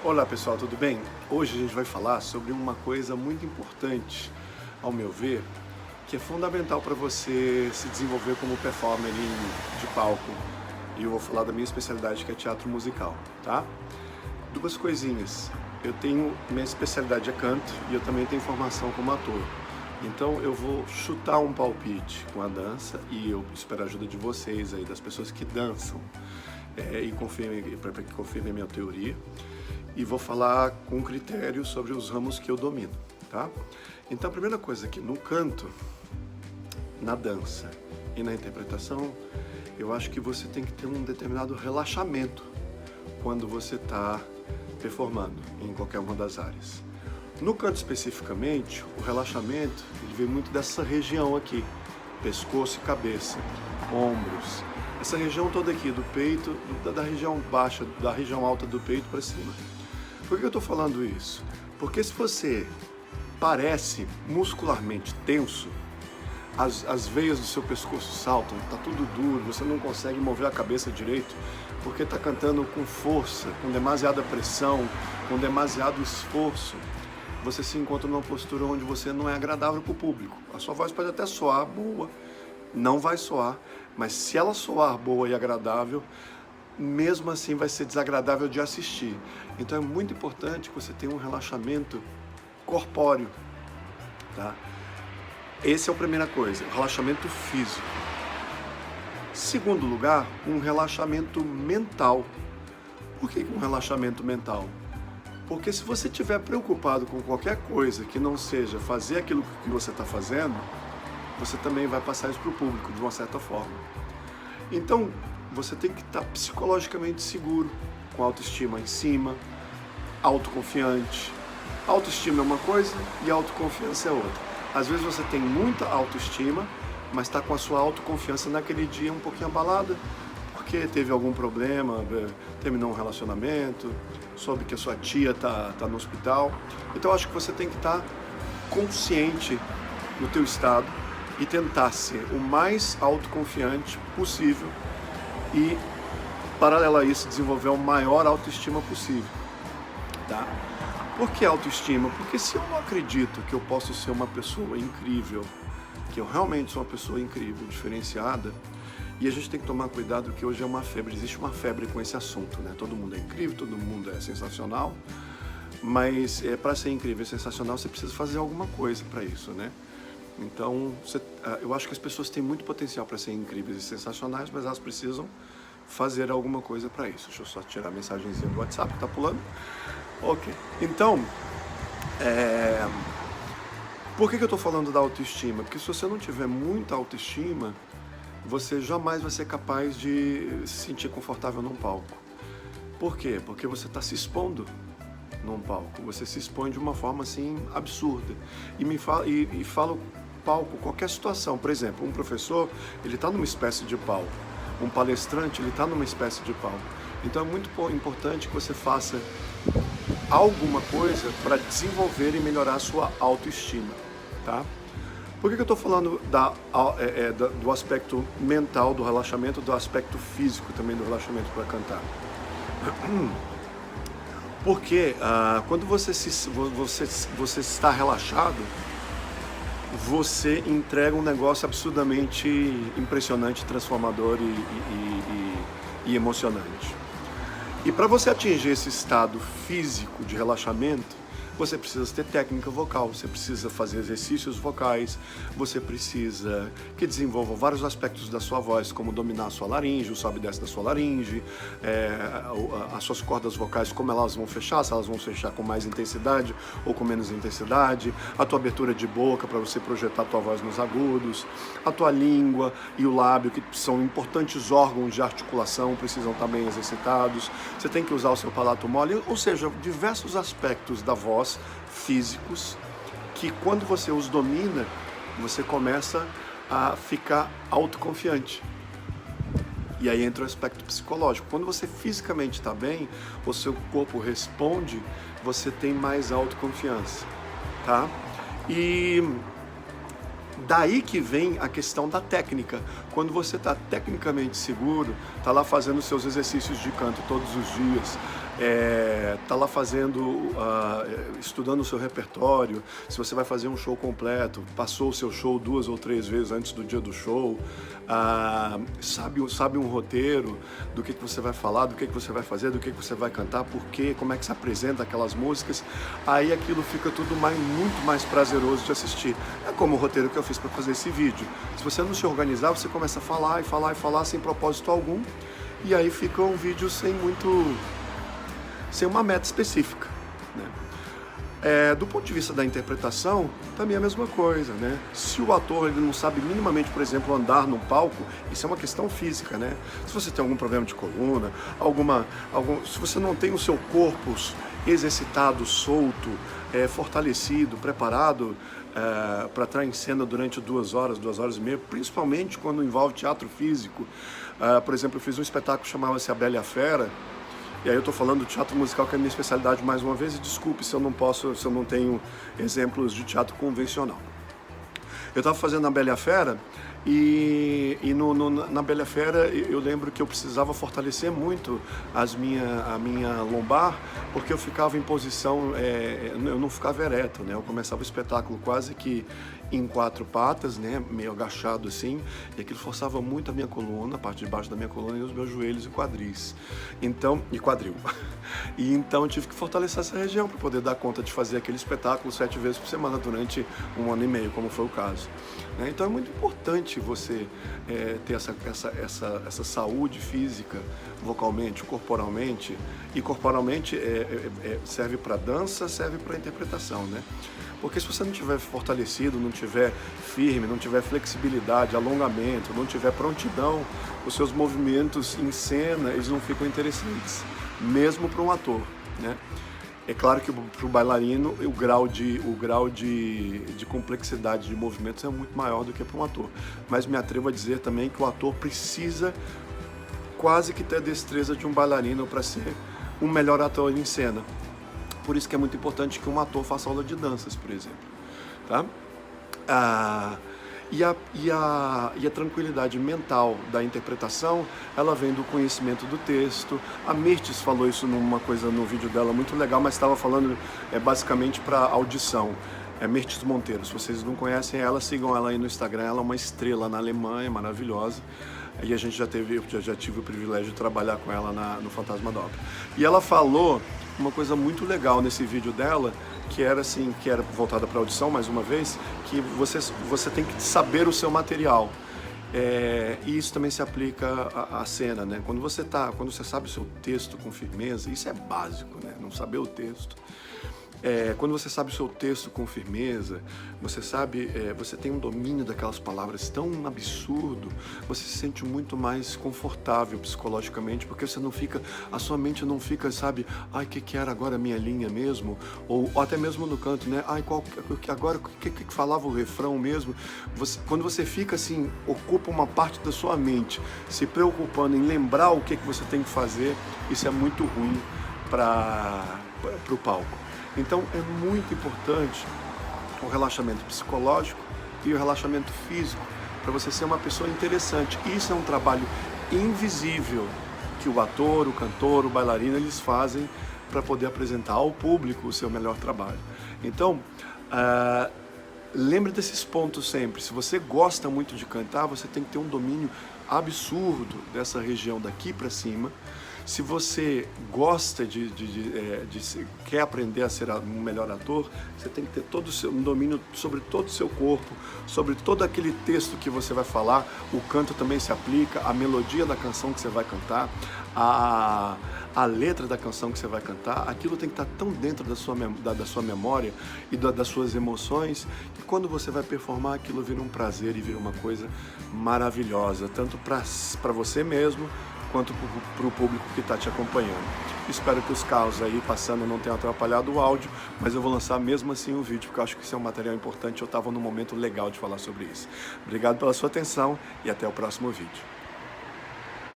Olá pessoal, tudo bem? Hoje a gente vai falar sobre uma coisa muito importante, ao meu ver, que é fundamental para você se desenvolver como performer de palco. E eu vou falar da minha especialidade, que é teatro musical, tá? Duas coisinhas. Minha especialidade é canto e eu também tenho formação como ator. Então eu vou chutar um palpite com a dança e eu espero a ajuda de vocês aí, das pessoas que dançam, para que confirmem a minha teoria. E vou falar com critério sobre os ramos que eu domino, tá? Então a primeira coisa aqui, no canto, na dança e na interpretação, eu acho que você tem que ter um determinado relaxamento quando você está performando em qualquer uma das áreas. No canto especificamente, o relaxamento ele vem muito dessa região aqui, pescoço e cabeça, ombros, essa região toda aqui do peito, da região baixa, da região alta do peito para cima. Por que eu estou falando isso? Porque se você parece muscularmente tenso, as veias do seu pescoço saltam, está tudo duro, você não consegue mover a cabeça direito, porque está cantando com força, com demasiada pressão, com demasiado esforço, você se encontra numa postura onde você não é agradável para o público. A sua voz pode até soar boa, não vai soar, mas se ela soar boa e agradável, mesmo assim vai ser desagradável de assistir. Então é muito importante que você tenha um relaxamento corpóreo, tá? Essa é a primeira coisa, o relaxamento físico. Segundo lugar, um relaxamento mental. Por que um relaxamento mental? Porque se você estiver preocupado com qualquer coisa que não seja fazer aquilo que você está fazendo, você também vai passar isso para o público de uma certa forma. Então, você tem que estar psicologicamente seguro, com autoestima em cima, autoconfiante. Autoestima é uma coisa e autoconfiança é outra. Às vezes você tem muita autoestima, mas está com a sua autoconfiança naquele dia um pouquinho abalada, porque teve algum problema, terminou um relacionamento, soube que a sua tia tá no hospital. Então acho que você tem que estar consciente no teu estado e tentar ser o mais autoconfiante possível e, paralelo a isso, desenvolver a maior autoestima possível, tá? Por que autoestima? Porque se eu não acredito que eu posso ser uma pessoa incrível, que eu realmente sou uma pessoa incrível, diferenciada, e a gente tem que tomar cuidado que hoje é uma febre, existe uma febre com esse assunto, né? Todo mundo é incrível, todo mundo é sensacional, mas para ser incrível e sensacional você precisa fazer alguma coisa para isso, né? Então, eu acho que as pessoas têm muito potencial para serem incríveis e sensacionais, mas elas precisam fazer alguma coisa para isso. Deixa eu só tirar a mensagenzinha do WhatsApp, tá pulando? Ok. Então, por que eu estou falando da autoestima? Porque se você não tiver muita autoestima, você jamais vai ser capaz de se sentir confortável num palco. Por quê? Porque você está se expondo num palco. Você se expõe de uma forma assim absurda. E falo palco, qualquer situação. Por exemplo, um professor, ele está numa espécie de palco. Um palestrante, ele está numa espécie de palco. Então é muito importante que você faça alguma coisa para desenvolver e melhorar a sua autoestima, tá? Por que eu estou falando do aspecto mental do relaxamento, do aspecto físico também do relaxamento para cantar? Porque quando você está relaxado, você entrega um negócio absurdamente impressionante, transformador e emocionante. E para você atingir esse estado físico de relaxamento, você precisa ter técnica vocal, você precisa fazer exercícios vocais, você precisa que desenvolvam vários aspectos da sua voz, como dominar a sua laringe, o sobe e desce da sua laringe, as suas cordas vocais, como elas vão fechar, se elas vão fechar com mais intensidade ou com menos intensidade, a tua abertura de boca para você projetar a tua voz nos agudos, a tua língua e o lábio, que são importantes órgãos de articulação, precisam estar bem exercitados, você tem que usar o seu palato mole, ou seja, diversos aspectos da voz físicos que quando você os domina, você começa a ficar autoconfiante. E aí entra o aspecto psicológico. Quando você fisicamente está bem, o seu corpo responde, você tem mais autoconfiança, tá? E daí que vem a questão da técnica. Quando você está tecnicamente seguro, está lá fazendo seus exercícios de canto todos os dias, tá lá fazendo, estudando o seu repertório, se você vai fazer um show completo, passou o seu show 2 ou 3 vezes antes do dia do show, sabe um roteiro do que você vai falar, do que você vai fazer, do que você vai cantar, por quê, como é que se apresenta aquelas músicas, aí aquilo fica tudo muito mais prazeroso de assistir. É como o roteiro que eu fiz para fazer esse vídeo. Se você não se organizar, você começa a falar e falar e falar sem propósito algum, e aí fica um vídeo sem uma meta específica, né? Do ponto de vista da interpretação, também é a mesma coisa, né? Se o ator ele não sabe minimamente, por exemplo, andar num palco, isso é uma questão física, né? Se você tem algum problema de coluna, se você não tem o seu corpo exercitado, solto, fortalecido, preparado para estar em cena durante 2 horas, 2 horas e meia, principalmente quando envolve teatro físico. Por exemplo, eu fiz um espetáculo que chamava-se A Bela e a Fera. E aí eu estou falando do teatro musical, que é a minha especialidade mais uma vez, e desculpe se eu não tenho exemplos de teatro convencional. Eu estava fazendo A Bela e a Fera, na Bela e a Fera eu lembro que eu precisava fortalecer muito a minha lombar, porque eu ficava em posição, eu não ficava ereto, né? Eu começava o espetáculo quase que em 4 patas, né? Meio agachado assim, e aquilo forçava muito a minha coluna, a parte de baixo da minha coluna, e os meus joelhos e quadris. E quadril. E então eu tive que fortalecer essa região para poder dar conta de fazer aquele espetáculo 7 vezes por semana durante 1 ano e meio, como foi o caso, né? Então é muito importante você ter essa saúde física, vocalmente, corporalmente, e corporalmente serve para dança, serve para interpretação, né? Porque se você não tiver fortalecido, não tiver firme, não tiver flexibilidade, alongamento, não tiver prontidão, os seus movimentos em cena, eles não ficam interessantes, mesmo para um ator, né? É claro que para o bailarino o grau de complexidade de movimentos é muito maior do que para um ator. Mas me atrevo a dizer também que o ator precisa quase que ter a destreza de um bailarino para ser um melhor ator em cena. Por isso que é muito importante que um ator faça aula de danças, por exemplo, tá? E a tranquilidade mental da interpretação, ela vem do conhecimento do texto. A Mirtes falou isso numa coisa no vídeo dela muito legal, mas estava falando basicamente para audição. Mirtes Monteiro, se vocês não conhecem ela, sigam ela aí no Instagram, ela é uma estrela na Alemanha, maravilhosa. E a gente já tive o privilégio de trabalhar com ela no Fantasma da Ópera. E ela falou uma coisa muito legal nesse vídeo dela, que era voltada para audição, mais uma vez, que você tem que saber o seu material. E isso também se aplica à cena, né? Quando você sabe o seu texto com firmeza, isso é básico, né? Não saber o texto. Quando você sabe o seu texto com firmeza, você tem um domínio daquelas palavras tão absurdo, você se sente muito mais confortável psicologicamente, porque a sua mente não fica, sabe, que era agora a minha linha mesmo, ou até mesmo no canto, né, agora o que falava o refrão mesmo, quando você fica assim, ocupa uma parte da sua mente, se preocupando em lembrar o que você tem que fazer, isso é muito ruim para o palco. Então é muito importante o relaxamento psicológico e o relaxamento físico para você ser uma pessoa interessante. Isso é um trabalho invisível que o ator, o cantor, o bailarino, eles fazem para poder apresentar ao público o seu melhor trabalho. Então, lembre desses pontos sempre. Se você gosta muito de cantar, você tem que ter um domínio absurdo dessa região daqui para cima. Se você gosta quer aprender a ser um melhor ator, você tem que ter um domínio sobre todo o seu corpo, sobre todo aquele texto que você vai falar. O canto também se aplica, a melodia da canção que você vai cantar, a letra da canção que você vai cantar, aquilo tem que estar tão dentro da sua memória e das suas emoções, que quando você vai performar, aquilo vira um prazer e vira uma coisa maravilhosa, tanto para você mesmo, quanto para o público que está te acompanhando. Espero que os carros aí passando não tenham atrapalhado o áudio, mas eu vou lançar mesmo assim o vídeo, porque eu acho que isso é um material importante, eu estava num momento legal de falar sobre isso. Obrigado pela sua atenção e até o próximo vídeo.